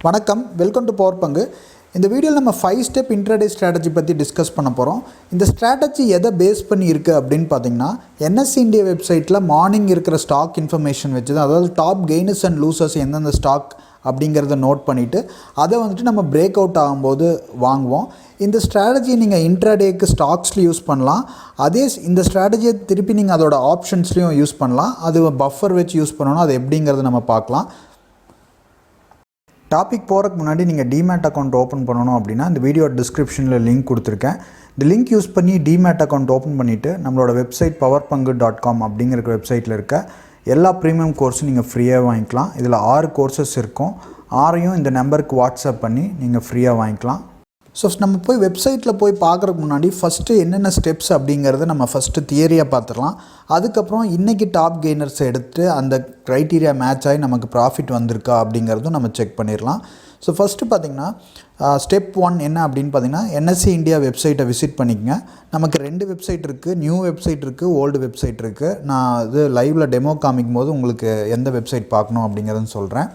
வணக்கம், welcome to power பங்கு. இந்த வீடியோவில் நம்ம 5 ஸ்டெப் இன்ட்ராடே ஸ்ட்ராட்டஜி பற்றி டிஸ்கஸ் பண்ண போகிறோம். இந்த ஸ்ட்ராட்டஜி எதை பேஸ் பண்ணி இருக்குது அப்படின்னு பார்த்தீங்கன்னா, என்எஸ்சி இந்தியா வெப்சைட்டில் மார்னிங் இருக்கிற ஸ்டாக் இன்ஃபர்மேஷன் வச்சு தான், அதாவது டாப் கெய்னர்ஸ் அண்ட் லூசர்ஸ் எந்தெந்த ஸ்டாக் அப்படிங்கிறத நோட் பண்ணிவிட்டு அதை வந்துட்டு நம்ம பிரேக் அவுட் ஆகும்போது வாங்குவோம். இந்த ஸ்ட்ராட்டஜி நீங்கள் இன்ட்ராடேக்கு ஸ்டாக்ஸ்லையும் யூஸ் பண்ணலாம். அதே இந்த ஸ்ட்ராட்டஜியை திருப்பி நீங்கள் அதோட ஆப்ஷன்ஸ்லையும் யூஸ் பண்ணலாம். அது பஃபர் வச்சு யூஸ் பண்ணணும். அது எப்படிங்கிறத நம்ம பார்க்கலாம். டாபிக் போகிறதுக்கு முன்னாடி நீங்கள் டிமேட் அக்கௌண்ட் ஓப்பன் பண்ணணும் அப்படின்னா இந்த வீடியோ டிஸ்கிரிப்ஷனில் லிங்க் கொடுத்துருக்கேன். இந்த லிங்க் யூஸ் பண்ணி டிமேட் அக்கௌண்ட் ஓப்பன் பண்ணிவிட்டு நம்மளோட வெப்சைட் powerpangu.com அப்படிங்கிற வெப்சைட்டில் இருக்க எல்லா ப்ரீமியம் கோர்ஸும் நீங்கள் ஃப்ரீயாக வாங்கிக்கலாம். இதில் 6 கோர்சஸ் இருக்கும். 6ஐயும் இந்த நம்பருக்கு வாட்ஸ்அப் பண்ணி நீங்கள் ஃப்ரீயாக வாங்கிக்கலாம். ஸோ நம்ம போய் வெப்சைட்டில் போய் பார்க்குறதுக்கு முன்னாடி ஃபஸ்ட்டு என்னென்ன ஸ்டெப்ஸ் அப்படிங்கிறத நம்ம ஃபஸ்ட்டு தியரியாக பார்த்துடலாம். அதுக்கப்புறம் இன்றைக்கி டாப் கெய்னர்ஸை எடுத்து அந்த க்ரைட்டீரியா மேட்ச் ஆகி நமக்கு ப்ராஃபிட் வந்திருக்கா அப்படிங்கிறதும் நம்ம செக் பண்ணிடலாம். ஸோ ஃபஸ்ட்டு பார்த்திங்கன்னா ஸ்டெப் 1 என்ன அப்படின்னு பார்த்திங்கன்னா, என்எஸ்சி இந்தியா வெப்சைட்டை விசிட் பண்ணிக்கங்க. நமக்கு 2 வெப்சைட் இருக்குது. நியூ வெப்சைட் இருக்குது, ஓல்டு வெப்சைட் இருக்குது. நான் இது லைவில் டெமோ காமிக்கும் போது உங்களுக்கு எந்த வெப்சைட் பார்க்கணும் அப்படிங்கிறதுன்னு சொல்கிறேன்.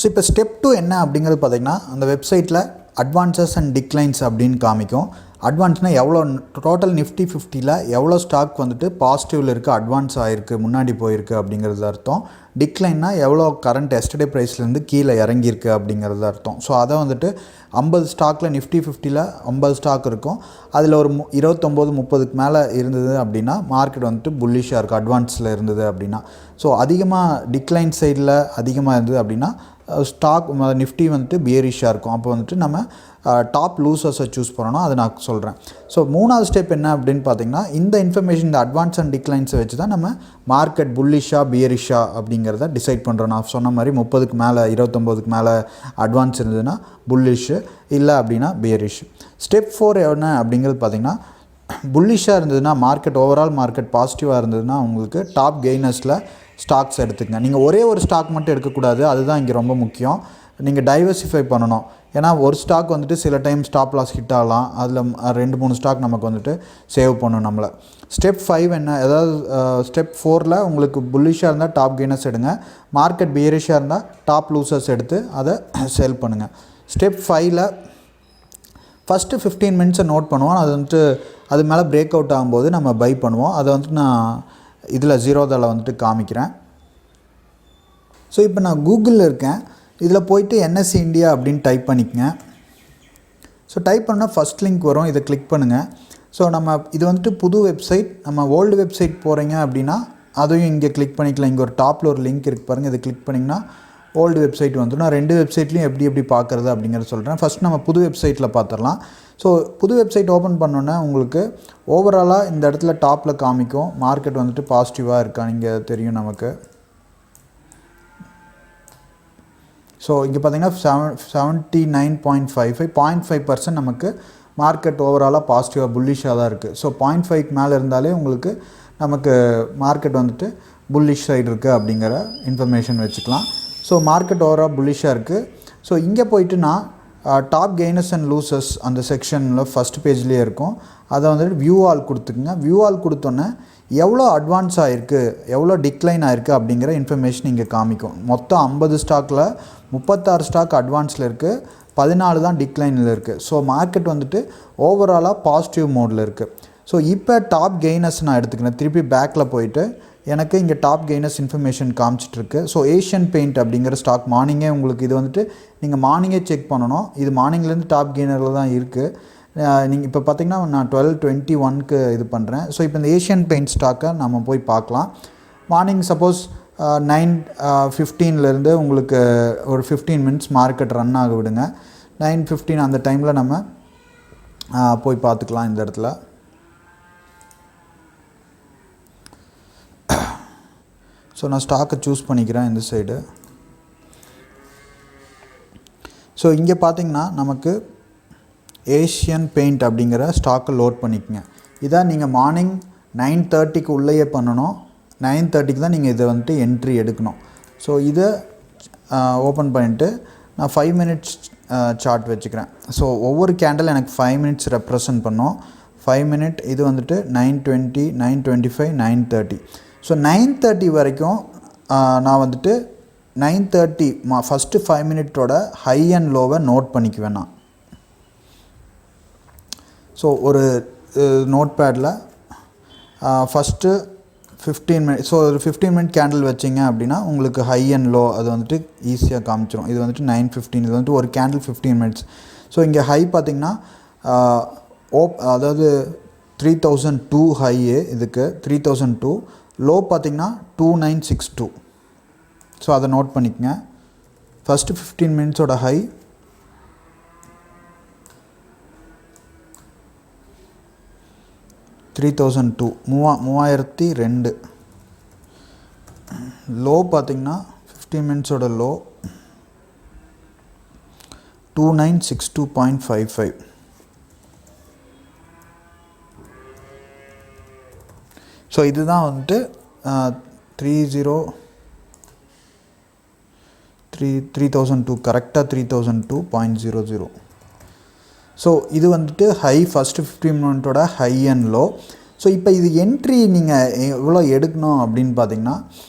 ஸோ இப்போ ஸ்டெப் 2 என்ன அப்படிங்கிறது பார்த்திங்கன்னா, அந்த வெப்சைட்டில் அட்வான்சஸ் அண்ட் டிக்ளைன்ஸ் அப்படின்னு காமிக்கும். அட்வான்ஸ்னால் எவ்வளோ டோட்டல் நிஃப்டி 50ல் எவ்வளோ ஸ்டாக் வந்துட்டு பாசிட்டிவில் இருக்குது, அட்வான்ஸ் ஆகிருக்கு, முன்னாடி போயிருக்கு அப்படிங்கிறது அர்த்தம். டிக்ளைன்னா எவ்வளோ கரண்ட் எஸ்டர்டே ப்ரைஸ்லேருந்து கீழே இறங்கியிருக்கு அப்படிங்கிறது அர்த்தம். ஸோ அதை வந்துட்டு 50 ஸ்டாக்கில் நிஃப்டி 50ல் 50 ஸ்டாக் இருக்கும். அதில் ஒரு 29-30க்கு மேலே இருந்தது அப்படின்னா மார்க்கெட் வந்துட்டு புல்லிஷாக இருக்குது, அட்வான்ஸில் இருந்தது அப்படின்னா. ஸோ அதிகமாக டிக்ளைன் சைடில் அதிகமாக இருந்தது அப்படின்னா ஸ்டாக் நிஃப்டி வந்துட்டு பியரிஷாக இருக்கும். அப்போ வந்துட்டு நம்ம டாப் லூசர்ஸை சூஸ் பண்ணணும். அதை நான் சொல்கிறேன். ஸோ 3வது ஸ்டெப் என்ன அப்படின்னு பார்த்தீங்கன்னா, இந்த இன்ஃபர்மேஷன் இந்த அட்வான்ஸ் அண்ட் டிக்ளைன்ஸை வச்சு தான் நம்ம மார்க்கெட் புல்லிஷா பியரிஷா அப்படிங்கிறத டிசைட் பண்ணுறோம். நான் சொன்ன மாதிரி 30க்கு மேலே 29க்கு மேலே அட்வான்ஸ் இருந்ததுன்னா புல்லிஷு, இல்லை அப்படின்னா பியரிஷ். ஸ்டெப் 4 என்ன அப்படிங்கிறது பார்த்திங்கன்னா, புல்லிஷாக இருந்ததுன்னா மார்க்கெட் ஓவரால் மார்க்கெட் பாசிட்டிவாக இருந்ததுன்னா உங்களுக்கு டாப் கெய்னர்ஸில் ஸ்டாக்ஸ் எடுத்துக்கங்க. நீங்கள் ஒரே ஒரு ஸ்டாக் மட்டும் எடுக்கக்கூடாது. அதுதான் இங்கே ரொம்ப முக்கியம். நீங்கள் டைவர்சிஃபை பண்ணணும். ஏன்னா ஒரு ஸ்டாக் வந்துட்டு சில டைம் ஸ்டாப் லாஸ் ஹிட் ஆகலாம். அதில் 2-3 ஸ்டாக் நமக்கு வந்துட்டு சேவ் பண்ணணும் நம்மளை. ஸ்டெப் 5 என்ன, அதாவது ஸ்டெப் 4ல் உங்களுக்கு புல்லிஷாக இருந்தால் டாப் கெய்னர்ஸ் எடுங்க, மார்க்கெட் பியரிஷாக இருந்தால் டாப் லூசர்ஸ் எடுத்து அதை சேல் பண்ணுங்கள். ஸ்டெப் 5ல் ஃபஸ்ட்டு 15 மினிட்ஸை நோட் பண்ணுவோம். அது வந்துட்டு அது மேலே பிரேக் அவுட் ஆகும்போது நம்ம பை பண்ணுவோம். அதை வந்துட்டு நான் இதில் ஜீரோதாவில் வந்துட்டு காமிக்கிறேன். ஸோ இப்போ நான் கூகுளில் இருக்கேன். இதில் போயிட்டு என்எஸ்சி இந்தியா அப்படின்னு டைப் பண்ணிக்கங்க. ஸோ டைப் பண்ணால் ஃபஸ்ட் லிங்க் வரும். இதை கிளிக் பண்ணுங்கள். ஸோ நம்ம இது வந்துட்டு புது வெப்சைட். நம்ம ஓல்டு வெப்சைட் போகிறீங்க அப்படின்னா அதையும் இங்கே கிளிக் பண்ணிக்கலாம். இங்கே ஒரு டாப்பில் ஒரு லிங்க் இருக்குது பாருங்கள். இதை கிளிக் பண்ணிங்கன்னா ஓல்டு வெப்சைட் வந்துடும். நான் 2 வெப்சைட்லையும் எப்படி பார்க்குறது அப்படிங்கிறத சொல்கிறேன். ஃபஸ்ட் நம்ம புது வெப்சைட்டில் பார்த்துடலாம். ஸோ புது வெப்சைட் ஓப்பன் பண்ணோன்னே உங்களுக்கு ஓவராலாக இந்த இடத்துல டாப்பில் காமிக்கும் மார்க்கெட் வந்துட்டு பாசிட்டிவாக இருக்கான்னு இங்கே தெரியும் நமக்கு. ஸோ இங்கே பார்த்திங்கன்னா 79.55 0.5% நமக்கு மார்க்கெட் ஓவராலாக பாசிட்டிவாக புல்லிஷாக தான் இருக்குது. ஸோ 0.5க்கு மேலே இருந்தாலே உங்களுக்கு நமக்கு மார்க்கெட் வந்துட்டு புல்லிஷ் சைடு இருக்குது அப்படிங்கிற இன்ஃபர்மேஷன் வச்சுக்கலாம். ஸோ மார்க்கெட் ஓவரால் புல்லிஷாக இருக்குது. ஸோ இங்கே போயிட்டு நான் டாப் கெய்னர்ஸ் அண்ட் லூசர்ஸ் அந்த செக்ஷனில் ஃபஸ்ட் பேஜ்லேயே இருக்கும். அதை வந்துட்டு வியூ ஆல் கொடுத்துக்குங்க. வியூ ஆல் கொடுத்தோன்னே எவ்வளோ அட்வான்ஸ் ஆகிருக்கு, எவ்வளோ டிக்ளைன் ஆகிருக்கு அப்படிங்கிற இன்ஃபர்மேஷன் இங்கே காமிக்கும். மொத்தம் 50 ஸ்டாக்கில் 36 ஸ்டாக் அட்வான்ஸில் இருக்குது, 14 தான் டிக்ளைனில் இருக்குது. ஸோ மார்க்கெட் வந்துட்டு ஓவராலாக பாசிட்டிவ் மோடில் இருக்குது. ஸோ இப்போ டாப் கெய்னர்ஸ் நான் எடுத்துக்கிறேன். திருப்பி பேக்கில் போயிட்டு எனக்கு இங்கே டாப் கெய்னர்ஸ் இன்ஃபர்மேஷன் காமிச்சிட்ருக்கு. ஸோ ஏஷியன் பெயிண்ட் அப்படிங்கிற ஸ்டாக் மார்னிங்கே உங்களுக்கு இது வந்துட்டு நீங்கள் மார்னிங்கே செக் பண்ணணும். இது மார்னிங்லேருந்து டாப் கெய்னரில் தான் இருக்குது. நீங்கள் இப்போ பார்த்திங்கன்னா நான் 12:21க்கு இது பண்ணுறேன். ஸோ இப்போ இந்த ஏஷியன் பெயிண்ட் ஸ்டாக்கை நம்ம போய் பார்க்கலாம். மார்னிங் சப்போஸ் 9:15 உங்களுக்கு ஒரு 15 மினிட்ஸ் மார்க்கெட் ரன் ஆக விடுங்க. 9:15 அந்த டைமில் நம்ம போய் பார்த்துக்கலாம். இந்த இடத்துல ஸோ நான் ஸ்டாக்கை சூஸ் பண்ணிக்கிறேன் இந்த சைடு. ஸோ இங்கே பார்த்திங்கன்னா நமக்கு ஏஷியன் பெயிண்ட் அப்படிங்கிற ஸ்டாக்கை லோட் பண்ணிக்கங்க. இதான் நீங்கள் மார்னிங் 9:30க்கு உள்ளேயே பண்ணணும். 9:30க்கு தான் நீங்கள் இதை வந்துட்டு என்ட்ரி எடுக்கணும். ஸோ இதை ஓப்பன் பண்ணிவிட்டு நான் 5 மினிட்ஸ் சார்ட் வச்சுக்கிறேன். ஸோ ஒவ்வொரு கேண்டில் எனக்கு 5 மினிட்ஸ் ரெப்ரசன்ட் பண்ணோம். 5 மினிட் இது வந்துட்டு 9:20, 9:25, 9:30. ஸோ 9:30 வரைக்கும் நான் வந்துட்டு 9:30 ஃபஸ்ட்டு 5 மினிட்டோட ஹை அண்ட் லோவை நோட் பண்ணிக்குவேன் நான். ஸோ ஒரு நோட் பேடில் ஃபஸ்ட்டு 15 மினிட், ஸோ ஒரு 15 மினிட் கேண்டில் வச்சிங்க அப்படின்னா உங்களுக்கு ஹை அண்ட் லோ அது வந்துட்டு ஈஸியாக காமிச்சிரும். இது வந்துட்டு 9:15, இது வந்துட்டு ஒரு கேண்டில் 15 மினிட்ஸ். ஸோ இங்கே ஹை பார்த்திங்கன்னா அதாவது 3002 ஹை, இதுக்கு 3002, லோ பார்த்திங்கன்னா 2962. ஸோ அதை நோட் பண்ணிக்கங்க. First 15 மினிட்ஸோட high 3002, 3002. லோ பார்த்திங்கன்னா 15 மினிட்ஸோட லோ 2962.55. ஸோ இதுதான் வந்துட்டு 3002 கரெக்டாக 3002.00. ஸோ இது வந்துட்டு ஹை ஃபஸ்ட்டு 15 மினிட்டோட ஹை அண்ட் லோ. ஸோ இப்போ இது என்ட்ரி நீங்கள் எவ்வளோ எடுக்கணும் அப்படின்னு பார்த்தீங்கன்னா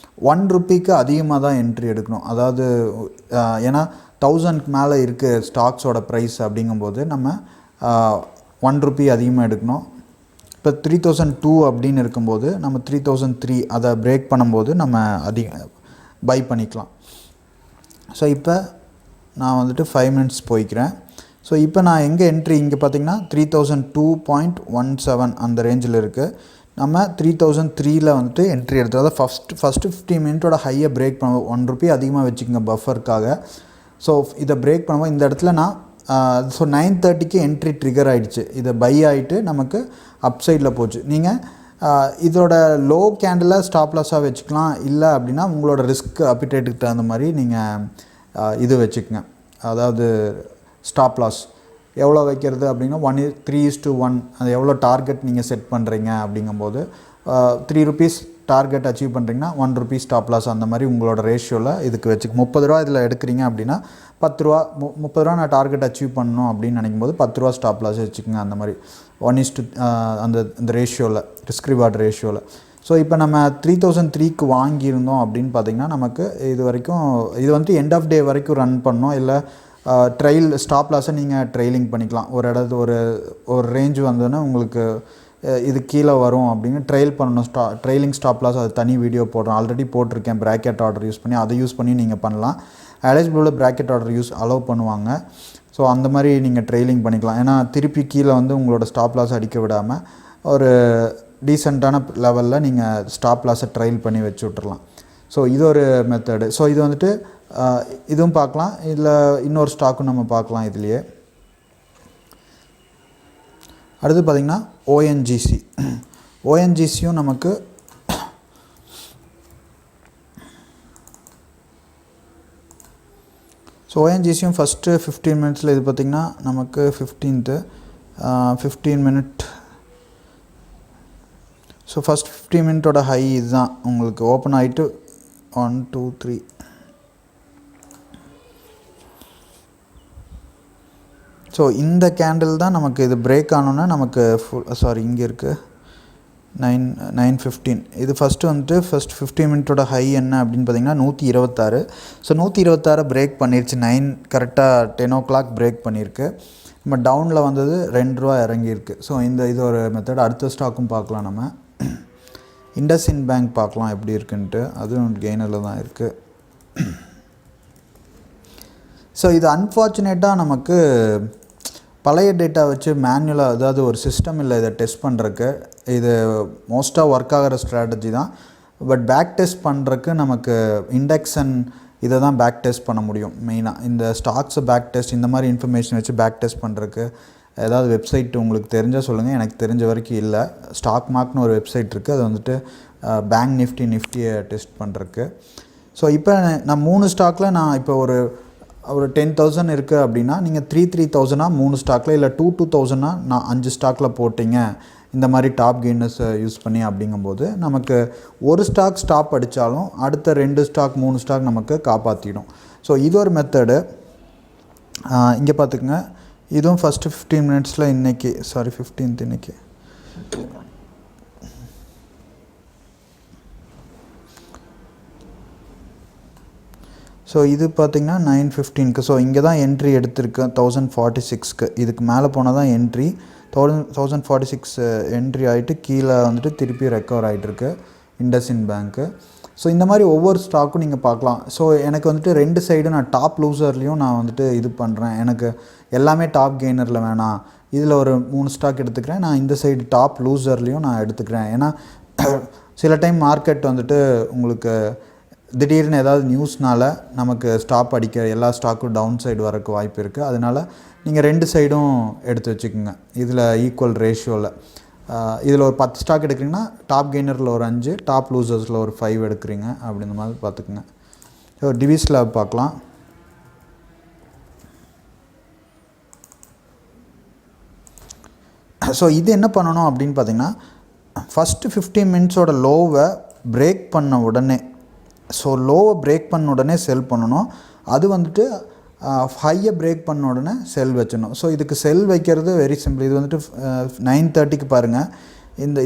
1 ரூபிக்கு அதிகமாக தான் என்ட்ரி எடுக்கணும். அதாவது ஏன்னா 1000க்கு மேலே இருக்குது ஸ்டாக்ஸோட ப்ரைஸ் அப்படிங்கும்போது நம்ம 1 ரூபி அதிகமாக எடுக்கணும். இப்போ 3002 அப்படின்னு இருக்கும்போது நம்ம 3003 அதை பிரேக் பண்ணும்போது நம்ம பை பண்ணிக்கலாம். ஸோ இப்போ நான் வந்துட்டு 5 மினிட்ஸ் போய்க்கிறேன். ஸோ இப்போ நான் எங்கே என்ட்ரி, இங்கே பார்த்திங்கன்னா 3002.17 அந்த ரேஞ்சில் இருக்குது. நம்ம 3003ல் வந்துட்டு என்ட்ரி எடுத்து, அதாவது ஃபஸ்ட்டு 15 மினிட்டோட ஹையை பிரேக் பண்ணுவோம். 1 ரூபி அதிகமாக வச்சுக்கோங்க பஃபருக்காக. ஸோ இதை பிரேக் பண்ணுவோம். இந்த இடத்துல நான் ஸோ 9:30க்கு என்ட்ரி ட்ரிகர் ஆகிடுச்சு. இதை பை ஆகிட்டு நமக்கு அப்சைடில் போச்சு. நீங்கள் இதோட லோ கேண்டில் ஸ்டாப் லாஸாக வச்சுக்கலாம். இல்லை அப்படின்னா உங்களோட ரிஸ்க் அப்பிடேட்டுக்கு தகுந்த மாதிரி நீங்கள் இது வச்சுக்கோங்க. அதாவது ஸ்டாப் லாஸ் எவ்வளோ வைக்கிறது அப்படின்னா 3:1, அது எவ்வளோ டார்கெட் நீங்கள் செட் பண்ணுறீங்க அப்படிங்கும்போது 3 ருபீஸ் டார்கெட் அச்சீவ் பண்ணுறீங்கன்னா 1 ருபீஸ் ஸ்டாப் லாஸ் அந்த மாதிரி உங்களோட ரேஷியோவில் இதுக்கு வச்சுக்க. 30 ரூபா இதில் எடுக்கிறீங்க அப்படின்னா 10 ரூபா, 30 ரூபா நான் டார்கெட் அச்சீவ் பண்ணணும் அப்படின்னு நினைக்கும்போது 10 ரூபா ஸ்டாப் லாஸ் வச்சுக்கோங்க. அந்த மாதிரி 1:, அந்த ரேஷியோவில், ரிஸ்க் ரிவார்டு ரேஷியோவில். ஸோ இப்போ நம்ம 3003க்கு வாங்கியிருந்தோம் அப்படின்னு பார்த்திங்கன்னா நமக்கு இது வரைக்கும் இது வந்துட்டு எண்ட் ஆஃப் டே வரைக்கும் ரன் பண்ணோம். இல்லை ஸ்டாப் லாஸை நீங்கள் ட்ரெயிலிங் பண்ணிக்கலாம். ஒரு ஒரு ரேஞ்சு வந்ததுன்னா உங்களுக்கு இது கீழே வரும் அப்படின்னு ட்ரெயில் பண்ணணும். ட்ரெயிலிங் ஸ்டாப் லாஸ் அது தனி வீடியோ போடுறோம், ஆல்ரெடி போட்டிருக்கேன். ப்ராக்கெட் ஆர்டர் யூஸ் பண்ணி அதை யூஸ் பண்ணி நீங்கள் பண்ணலாம். அலைஸ் ப்ளூவில் ப்ராக்கெட் ஆர்டர் அலோவ் பண்ணுவாங்க. ஸோ அந்த மாதிரி நீங்கள் ட்ரெயிலிங் பண்ணிக்கலாம். ஏன்னா திருப்பி கீழே வந்து உங்களோட ஸ்டாப் லாஸ் அடிக்க விடாமல் ஒரு டீசெண்டான லெவலில் நீங்கள் ஸ்டாப் லாஸை ட்ரைல் பண்ணி வச்சு விட்றலாம். ஸோ இது ஒரு மெத்தடு. ஸோ இது வந்துட்டு இதுவும் பார்க்கலாம். இதில் இன்னொரு ஸ்டாக்கும் நம்ம பார்க்கலாம் இதுலேயே. அடுத்து பார்த்திங்கன்னா ஓஎன்ஜிசியும் நமக்கு ஸோ ஓஎன்ஜிசியும் ஃபஸ்ட்டு 15 மினிட்ஸில் இது பார்த்திங்கன்னா நமக்கு 15 மினிட். ஸோ ஃபஸ்ட் 15 மினிட்டோட ஹை இதுதான் உங்களுக்கு ஓப்பன் ஆகிட்டு 1 2 3. ஸோ இந்த கேண்டில் தான் நமக்கு இது பிரேக் ஆனோன்னா நமக்கு இங்கே இருக்குது 9:15. இது ஃபஸ்ட்டு வந்துட்டு 15 மினிட்டோட ஹை என்ன அப்படின்னு பார்த்திங்கன்னா 126. ஸோ 126 பிரேக் பண்ணிருச்சு. கரெக்டாக 10 o'clock பிரேக் பண்ணியிருக்கு. நம்ம டவுனில் வந்தது 2 ரூபா இறங்கியிருக்கு. ஸோ இது ஒரு மெத்தட். அடுத்த ஸ்டாக்கும் பார்க்கலாம். நம்ம இண்டஸ்இண்ட் பேங்க் பார்க்கலாம் எப்படி இருக்குன்ட்டு. அதுவும் கெய்னரில் தான் இருக்குது. ஸோ இது அன்ஃபார்ச்சுனேட்டாக நமக்கு பழைய டேட்டா வச்சு மேனுவலாக, அதாவது ஒரு சிஸ்டம் இல்லை இதை டெஸ்ட் பண்ணுறக்கு. இது மோஸ்ட்டாக ஒர்க் ஆகிற ஸ்ட்ராட்டஜி தான். பட் பேக் டெஸ்ட் பண்ணுறக்கு நமக்கு இண்டெக்ஸ் அண்ட் இதை தான் பேக் டெஸ்ட் பண்ண முடியும். மெயினாக இந்த ஸ்டாக்ஸை பேக் டெஸ்ட், இந்த மாதிரி இன்ஃபர்மேஷன் வச்சு பேக் டெஸ்ட் பண்ணுறக்கு ஏதாவது வெப்சைட் உங்களுக்கு தெரிஞ்சால் சொல்லுங்கள். எனக்கு தெரிஞ்ச வரைக்கும் இல்லை. ஸ்டாக் மார்க்னு ஒரு வெப்சைட் இருக்குது. அது வந்துட்டு பேங்க் நிஃப்டியை டெஸ்ட் பண்ணுறக்கு. ஸோ இப்போ நான் 3 ஸ்டாக்கில் நான் இப்போ ஒரு 10,000 இருக்குது அப்படின்னா நீங்கள் 3,000 3 ஸ்டாக்கில், இல்லை 2,000 நான் 5 ஸ்டாக்கில் போட்டிங்க இந்த மாதிரி டாப் கெய்னர்ஸை யூஸ் பண்ணி அப்படிங்கும்போது நமக்கு ஒரு ஸ்டாக் ஸ்டாப் அடித்தாலும் அடுத்த 2 ஸ்டாக் 3 ஸ்டாக் நமக்கு காப்பாற்றிடும். ஸோ இது ஒரு மெத்தடு. இங்கே பார்த்துக்குங்க. இதுவும் ஃபஸ்ட்டு 15 மினிட்ஸில் இன்றைக்கி 15th இன்றைக்கி. ஸோ இது பார்த்திங்கன்னா 9:15க்கு. ஸோ இங்கே தான் என்ட்ரி எடுத்திருக்கேன் 1046க்கு. இதுக்கு மேலே போனால் தான் என்ட்ரி. 1046 என்ட்ரி ஆகிட்டு கீழே வந்துட்டு திருப்பி ரெக்கவர் ஆகிட்டுருக்கு இண்டஸ்இண்ட் பேங்க்கு. ஸோ இந்த மாதிரி ஒவ்வொரு ஸ்டாக்கும் நீங்கள் பார்க்கலாம். ஸோ எனக்கு வந்துட்டு 2 சைடும் நான் டாப் லூசர்லேயும் நான் வந்துட்டு இது பண்ணுறேன். எனக்கு எல்லாமே டாப் கெய்னரில் வேணாம், இதில் ஒரு 3 ஸ்டாக் எடுத்துக்கிறேன், நான் இந்த சைடு டாப் லூசர்லேயும் நான் எடுத்துக்கிறேன். ஏன்னா சில டைம் மார்க்கெட் வந்துட்டு உங்களுக்கு திடீர்னு ஏதாவது நியூஸ்னால் நமக்கு ஸ்டாப் அடிக்க எல்லா ஸ்டாக்கும் டவுன் சைடு வரக்கு வாய்ப்பு இருக்குது. அதனால் நீங்கள் 2 சைடும் எடுத்து வச்சுக்கோங்க. இதில் ஈக்குவல் ரேஷியோவில் இதில் ஒரு 10 ஸ்டாக் எடுக்கிறீங்கன்னா டாப் கெய்னரில் ஒரு 5, டாப் லூசர்ஸில் ஒரு 5 எடுக்கிறீங்க அப்படின்ற மாதிரி பார்த்துக்குங்க. ஸோ டிவிஸில் பார்க்கலாம். ஸோ இது என்ன பண்ணணும் அப்படின்னு பார்த்தீங்கன்னா, ஃபஸ்ட்டு 15 மினிட்ஸோட லோவை பிரேக் பண்ண உடனே, ஸோ லோவை பிரேக் பண்ண உடனே செல் பண்ணணும். அது வந்துட்டு ஹையை பிரேக் பண்ண உடனே செல் வச்சிடணும். ஸோ இதுக்கு செல் வைக்கிறது வெரி சிம்பிள். இது வந்துட்டு 9:30க்கு பாருங்கள்.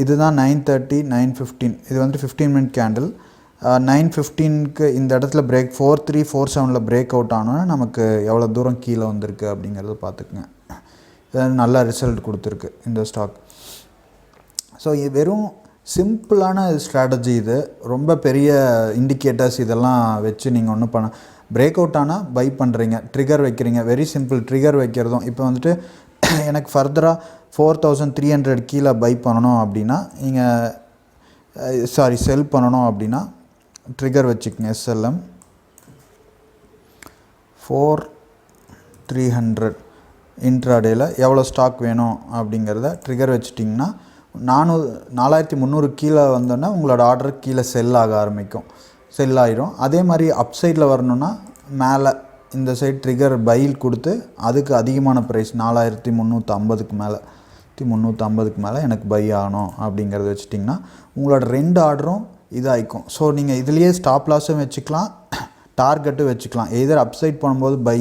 இதுதான் 9:30, 9:15. இது வந்துட்டு 15 மினிட் கேண்டில். 9:15க்கு இந்த இடத்துல பிரேக் 4347 பிரேக் அவுட் ஆனோன்னா நமக்கு எவ்வளோ தூரம் கீழே வந்திருக்கு அப்படிங்கிறத பார்த்துக்குங்க. இது நல்ல ரிசல்ட் கொடுத்துருக்கு இந்த ஸ்டாக். ஸோ இது வெறும் சிம்பிளான ஸ்ட்ராட்டஜி. இது ரொம்ப பெரிய இண்டிகேட்டர்ஸ் இதெல்லாம் வச்சு நீங்கள் ஒன்றும் பண்ண, பிரேக் அவுட் ஆனால் பை பண்ணுறீங்க, ட்ரிகர் வைக்கிறீங்க. Very simple. ட்ரிகர் வைக்கிறதும் இப்போ வந்துட்டு எனக்கு ஃபர்தராக 4300 கீழே பை பண்ணணும் அப்படின்னா நீங்கள் செல் பண்ணணும் அப்படின்னா ட்ரிகர் வச்சுக்கோங்க. SLM 4300 இன்ட்ராடேயில் எவ்வளோ ஸ்டாக் வேணும் அப்படிங்கிறத ட்ரிகர் வச்சுட்டிங்கன்னா 4300 கீழே வந்தோன்னா உங்களோட ஆர்டர் கீழே செல் ஆக ஆரம்பிக்கும், செல் ஆகிடும். அதே மாதிரி அப் சைடில் வரணுன்னா மேலே இந்த சைடு ட்ரிகர் பைல் கொடுத்து அதுக்கு அதிகமான ப்ரைஸ் 4350க்கு மேலே 350க்கு மேலே எனக்கு பை ஆகணும் அப்படிங்கிறத வச்சுட்டிங்கன்னா உங்களோட 2 ஆர்டரும் இதாகிக்கும். ஸோ நீங்கள் இதுலேயே ஸ்டாப் லாஸும் வச்சுக்கலாம், டார்கெட்டும் வச்சுக்கலாம். எதர் அப் சைட் போகும்போது பை,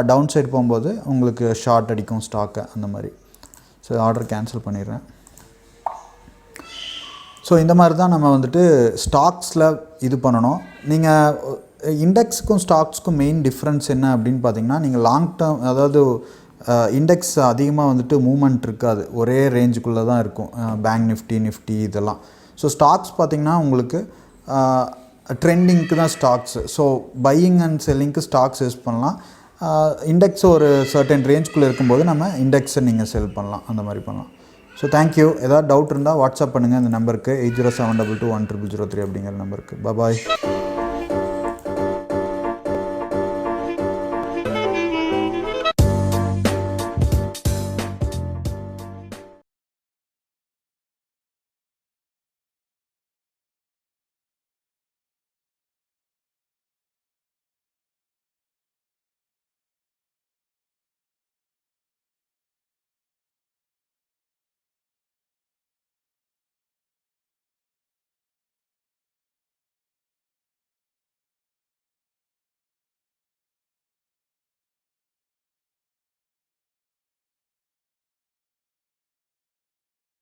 டவுன் சைட் போகும்போது உங்களுக்கு ஷார்ட் அடிக்கும் ஸ்டாக்கை, அந்த மாதிரி. ஸோ ஆர்டர் கேன்சல் பண்ணிடுறேன். ஸோ இந்த மாதிரி தான் நம்ம வந்துட்டு ஸ்டாக்ஸில் இது பண்ணணும். நீங்கள் இண்டெக்ஸுக்கும் ஸ்டாக்ஸுக்கும் மெயின் டிஃப்ரென்ஸ் என்ன அப்படின்னு பார்த்தீங்கன்னா, நீங்கள் லாங் டேர்ம், அதாவது இண்டெக்ஸ் அதிகமாக வந்துட்டு மூவ்மெண்ட் இருக்காது, ஒரே ரேஞ்சுக்குள்ளே தான் இருக்கும். பேங்க் நிஃப்டி இதெல்லாம். ஸோ ஸ்டாக்ஸ் பார்த்திங்கன்னா உங்களுக்கு ட்ரெண்டிங்க்கு தான் ஸ்டாக்ஸு. ஸோ பையிங் அண்ட் செல்லிங்க்கு ஸ்டாக்ஸ் யூஸ் பண்ணலாம். இண்டெக்ஸ் ஒரு சர்டன் ரேஞ்சுக்குள்ளே இருக்கும்போது நம்ம இண்டெக்ஸை நீங்கள் செல் பண்ணலாம், அந்த மாதிரி பண்ணலாம். So thank you. ஏதாவது டவுட் இருந்தால் வாட்ஸ்அப் பண்ணுங்கள் இந்த நம்பருக்கு 8072210003 அப்படிங்கிற நம்பருக்கு. பாய்.